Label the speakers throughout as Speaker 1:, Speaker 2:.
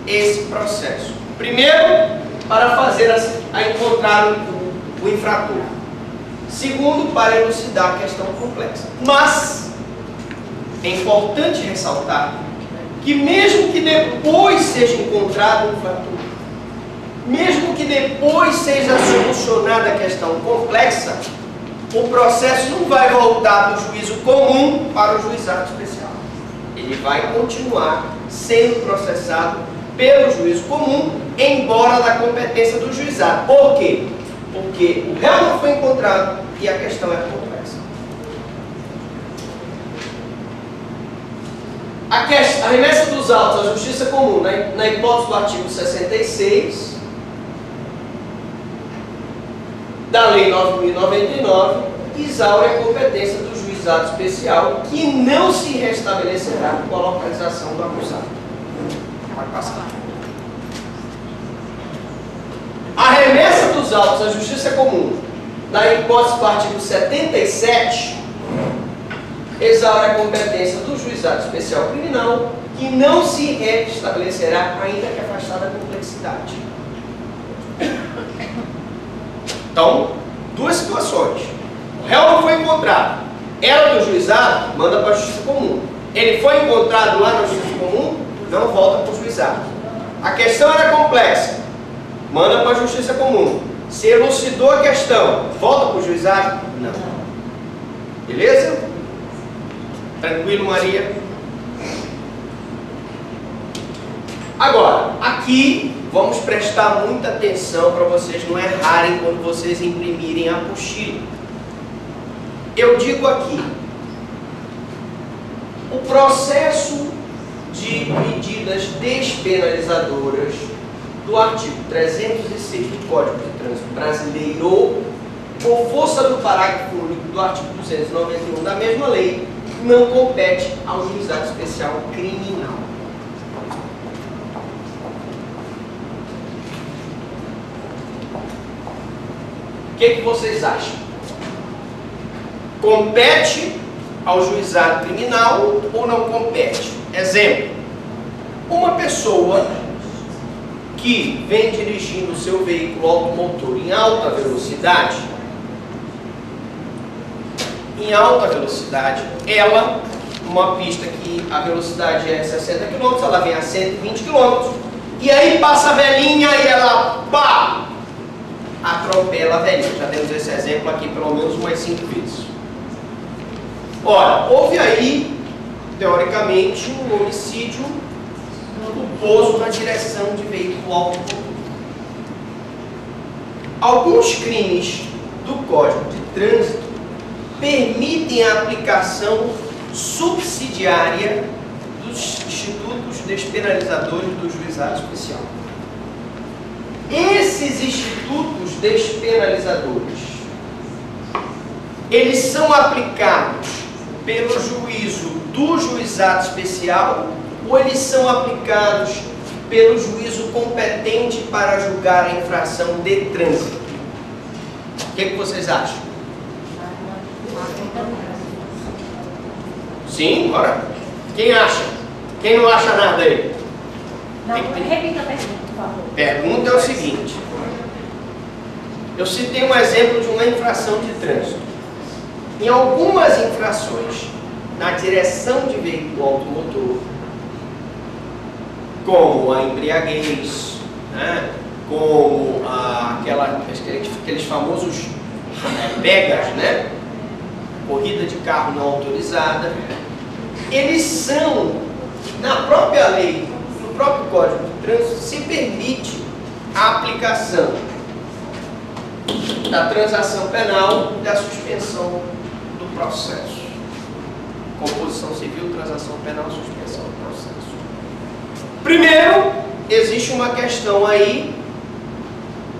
Speaker 1: esse processo? Primeiro, para fazer a encontrar o infrator. Segundo, para elucidar a questão complexa. Mas é importante ressaltar que mesmo que depois seja encontrado o infrator, mesmo que depois seja solucionada a questão complexa, o processo não vai voltar do juízo comum para o juizado especial. Ele vai continuar sendo processado pelo juízo comum, embora da competência do juizado. Por quê? Porque o réu não foi encontrado e a questão é complexa. A remessa dos autos à justiça comum, na hipótese do artigo 66 da Lei 9.099, exaure a competência do juizado especial, que não se restabelecerá com a localização do acusado. Pode passar. A remessa dos autos à justiça comum, na hipótese do artigo 77, exaure a competência do juizado especial criminal, que não se restabelecerá ainda que afastada da complexidade. Então, duas situações. O réu não foi encontrado, era do juizado, manda para a justiça comum. Ele foi encontrado lá na justiça comum, não volta para o juizado. A questão era complexa, manda para a justiça comum. Se elucidou a questão, volta para o juizado? Não. Beleza? Tranquilo, Maria? Agora, aqui vamos prestar muita atenção para vocês não errarem quando vocês imprimirem a apostila. Eu digo aqui, o processo de medidas despenalizadoras do artigo 306 do Código de Trânsito Brasileiro, por força do parágrafo único do artigo 291 da mesma lei, não compete ao juizado especial criminal. O que vocês acham? Compete ao juizado criminal ou não compete? Exemplo: uma pessoa que vem dirigindo o seu veículo automotor em alta velocidade, ela, numa pista que a velocidade é 60 km, ela vem a 120 km, e aí passa a velhinha e ela, pá, atropela a velhinha. Já temos esse exemplo aqui pelo menos umas 5 vezes. Ora, houve aí, teoricamente, um homicídio culposo na direção de veículo automotor. Alguns crimes do Código de Trânsito permitem a aplicação subsidiária dos institutos despenalizadores do juizado especial. Esses institutos despenalizadores, eles são aplicados pelo juízo do juizado especial ou eles são aplicados pelo juízo competente para julgar a infração de trânsito? O que vocês acham? Sim, bora. Quem acha? Quem não acha nada aí?
Speaker 2: Não, repita a pergunta, por favor.
Speaker 1: Pergunta é o seguinte: eu citei um exemplo de uma infração de trânsito. Em algumas infrações na direção de veículo automotor, como a embriaguez, né? Como aqueles famosos pegas, né? Corrida de carro não autorizada, eles são, na própria lei, no próprio Código de Trânsito, se permite a aplicação da transação penal e da suspensão do processo. Composição civil, transação penal, suspensão do processo. Primeiro, existe uma questão aí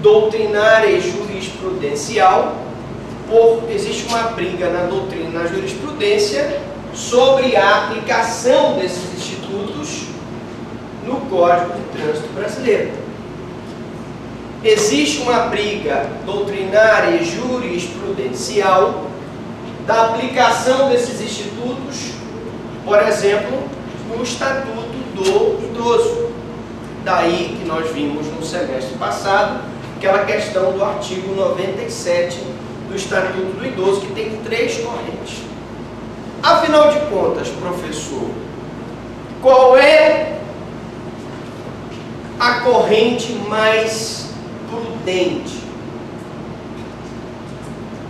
Speaker 1: doutrinária e jurisprudencial. Existe uma briga na doutrina e na jurisprudência sobre a aplicação desses institutos no Código de Trânsito Brasileiro. Existe uma briga doutrinária e jurisprudencial da aplicação desses institutos, por exemplo, no Estatuto do Idoso. Daí que nós vimos no semestre passado aquela questão do artigo 97 do Estatuto do Idoso, que tem 3 correntes. Afinal de contas, professor, qual é a corrente mais prudente?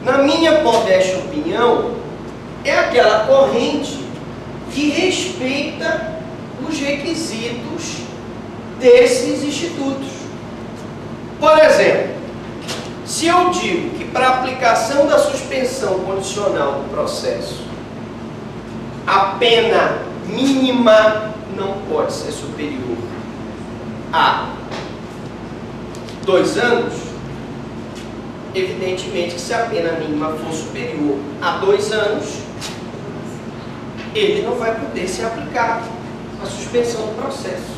Speaker 1: Na minha modesta opinião, é aquela corrente que respeita os requisitos desses institutos. Por exemplo, se eu digo que para aplicação da suspensão condicional do processo, a pena mínima não pode ser superior a 2 anos, evidentemente que se a pena mínima for superior a 2 anos, ele não vai poder ser aplicado a suspensão do processo.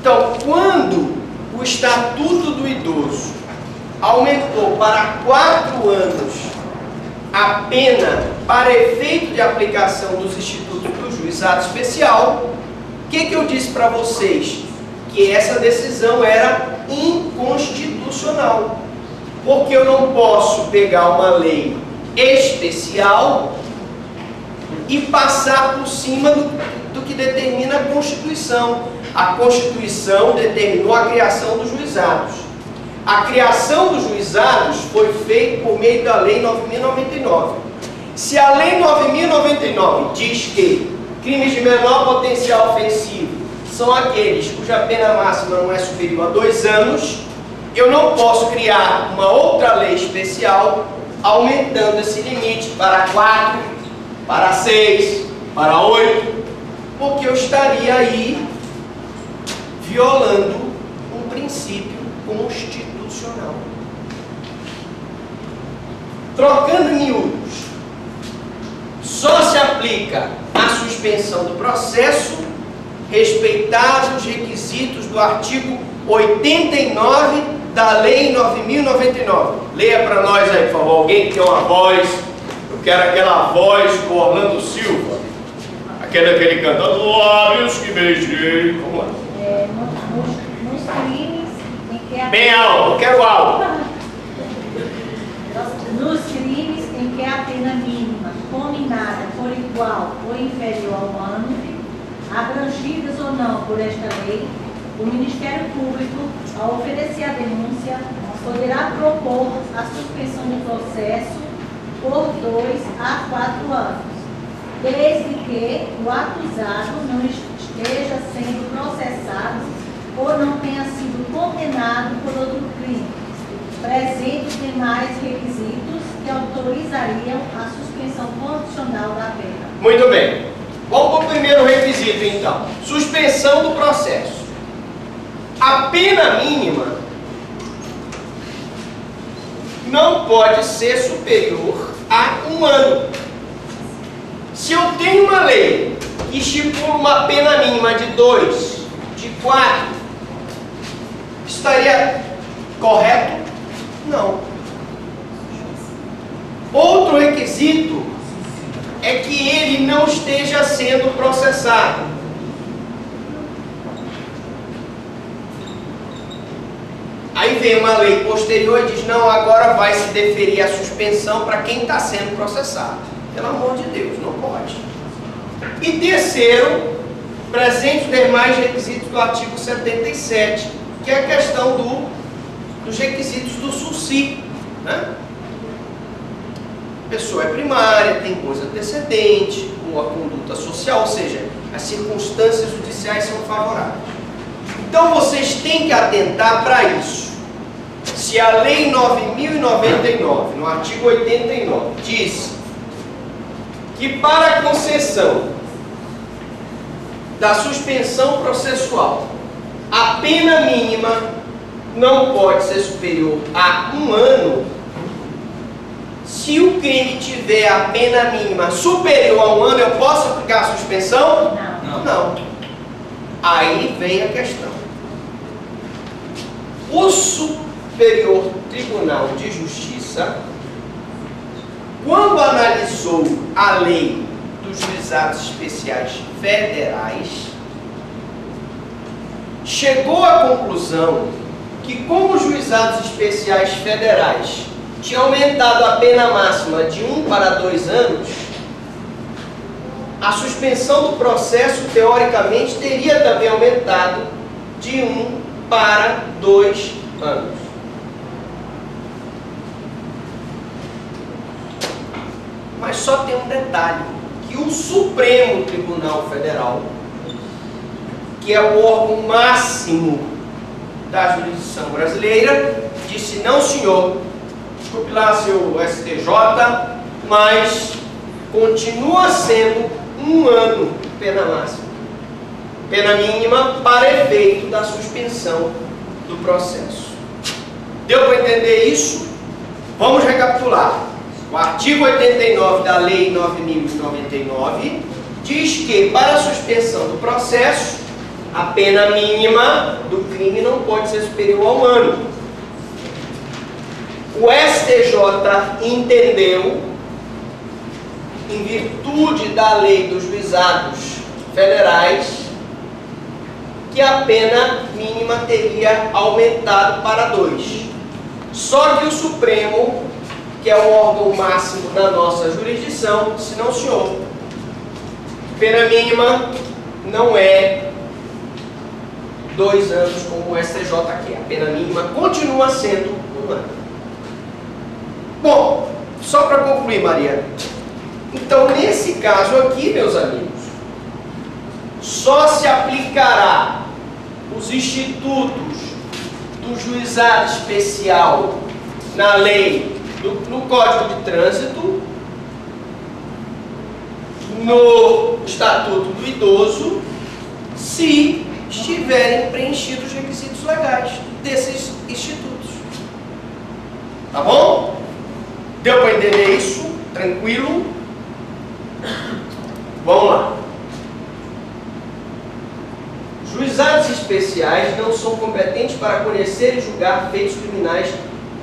Speaker 1: Então, quando o Estatuto do Idoso aumentou para 4 anos a pena para efeito de aplicação dos institutos do juizado especial, o que eu disse para vocês? Que essa decisão era inconstitucional, porque eu não posso pegar uma lei especial e passar por cima do que determina a Constituição. A Constituição determinou a criação dos juizados. A criação dos juizados foi feita por meio da Lei 9.099. Se a Lei 9.099 diz que crimes de menor potencial ofensivo são aqueles cuja pena máxima não é superior a 2 anos, eu não posso criar uma outra lei especial aumentando esse limite para 4, para 6, para 8, porque eu estaria aí violando um princípio constitucional. Trocando em miúdos, só se aplica a suspensão do processo respeitados os requisitos do artigo 89 da Lei 9.099. Leia para nós aí, por favor, alguém que tem uma voz. Eu quero aquela voz do Orlando Silva, aquele cantando lábios que beijei. Vamos lá.
Speaker 2: Nos crimes em que a
Speaker 1: Bem alto, eu quero alto.
Speaker 2: Nos crimes em que a pena mínima combinada for igual ou inferior a 1 ano, abrangidas ou não por esta lei, o Ministério Público, ao oferecer a denúncia, poderá propor a suspensão do processo por 2 a 4 anos, desde que o acusado não esteja sendo processado ou não tenha sido condenado por outro crime, presentes demais requisitos que autorizariam a suspensão condicional da pena.
Speaker 1: Muito bem. Vamos para o primeiro requisito, então. Suspensão do processo. A pena mínima não pode ser superior a 1 ano. Se eu tenho uma lei que estipula uma pena mínima de 2, de 4, estaria correto? Não. Outro requisito é que ele não esteja sendo processado. Aí vem uma lei posterior e diz, não, agora vai se deferir a suspensão para quem está sendo processado. Pelo amor de Deus, não pode. E terceiro, presente os demais requisitos do artigo 77, que é a questão dos requisitos do SUSI, né? A pessoa é primária, tem bons antecedentes, boa conduta social, ou seja, as circunstâncias judiciais são favoráveis. Então vocês têm que atentar para isso. Se a Lei 9.099, no artigo 89, diz que para a concessão da suspensão processual, a pena mínima não pode ser superior a 1 ano, se o crime tiver a pena mínima superior a 1 ano, eu posso aplicar a suspensão?
Speaker 2: Não.
Speaker 1: Não. Aí vem a questão. O Superior Tribunal de Justiça, quando analisou a lei dos juizados especiais federais, chegou à conclusão que, como os juizados especiais federais tinham aumentado a pena máxima de 1 para 2 anos, a suspensão do processo, teoricamente, teria também aumentado de 1 para 2 anos. Mas só tem um detalhe, que o Supremo Tribunal Federal, que é o órgão máximo da jurisdição brasileira, disse: não, senhor, desculpe lá, seu STJ, mas continua sendo 1 ano pena máxima, pena mínima para efeito da suspensão do processo. Deu para entender isso? Vamos recapitular. O artigo 89 da Lei 9.099 diz que, para a suspensão do processo, a pena mínima do crime não pode ser superior a 1 ano. O STJ entendeu, em virtude da lei dos juizados federais, que a pena mínima teria aumentado para 2. Só que o Supremo, que é o órgão máximo da nossa jurisdição, disse: não, senhor, pena mínima não é 2 anos como o STJ quer. A pena mínima continua sendo 1 ano. Bom, só para concluir, Maria. Então, nesse caso aqui, meus amigos, só se aplicará os institutos do juizado especial na lei, no Código de Trânsito, no Estatuto do Idoso, se estiverem preenchidos os requisitos legais desses institutos. Tá bom? Deu para entender isso? Tranquilo? Vamos lá. Juizados especiais não são competentes para conhecer e julgar feitos criminais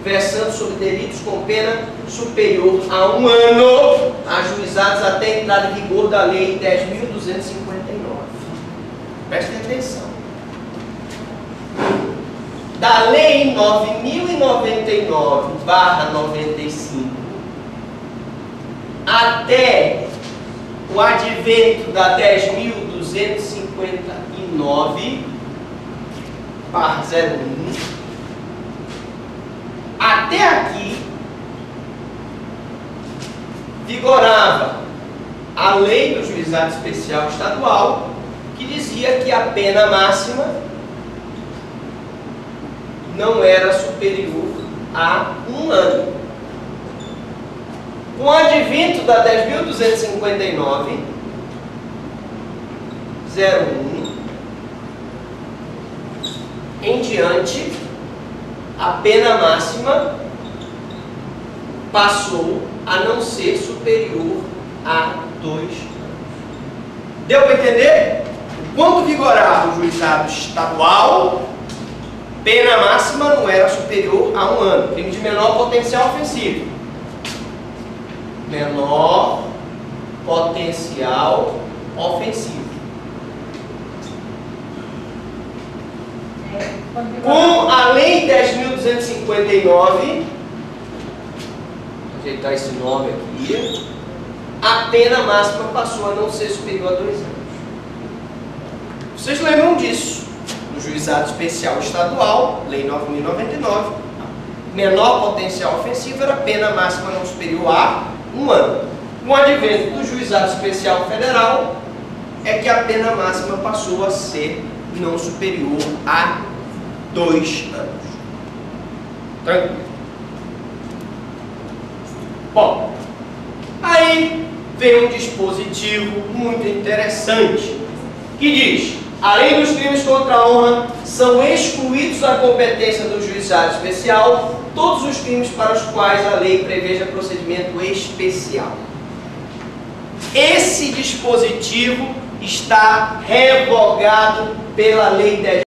Speaker 1: versando sobre delitos com pena superior a 1 ano, ajuizados até a entrada em vigor da Lei 10.259. Prestem atenção. Da Lei 9.099/95 até o advento da 10.259/01, até aqui vigorava a lei do juizado especial estadual, que dizia que a pena máxima não era superior a 1 ano. Com o advento da 10.259/01 em diante, a pena máxima passou a não ser superior a 2 anos. Deu para entender? Enquanto vigorava o juizado estadual, pena máxima não era superior a 1 ano. Crime de menor potencial ofensivo. Menor potencial ofensivo. Com a Lei 10.259, ajeitar esse nome aqui, a pena máxima passou a não ser superior a 2 anos. Vocês lembram disso? No juizado especial estadual, Lei 9.099, menor potencial ofensivo era pena máxima não superior a 1 ano. Com o advento do juizado especial federal, é que a pena máxima passou a ser não superior a 2 anos. Tranquilo? Bom, aí vem um dispositivo muito interessante que diz: além dos crimes contra a honra, são excluídos da competência do juizado especial todos os crimes para os quais a lei preveja procedimento especial. Esse dispositivo está revogado pela Lei 10.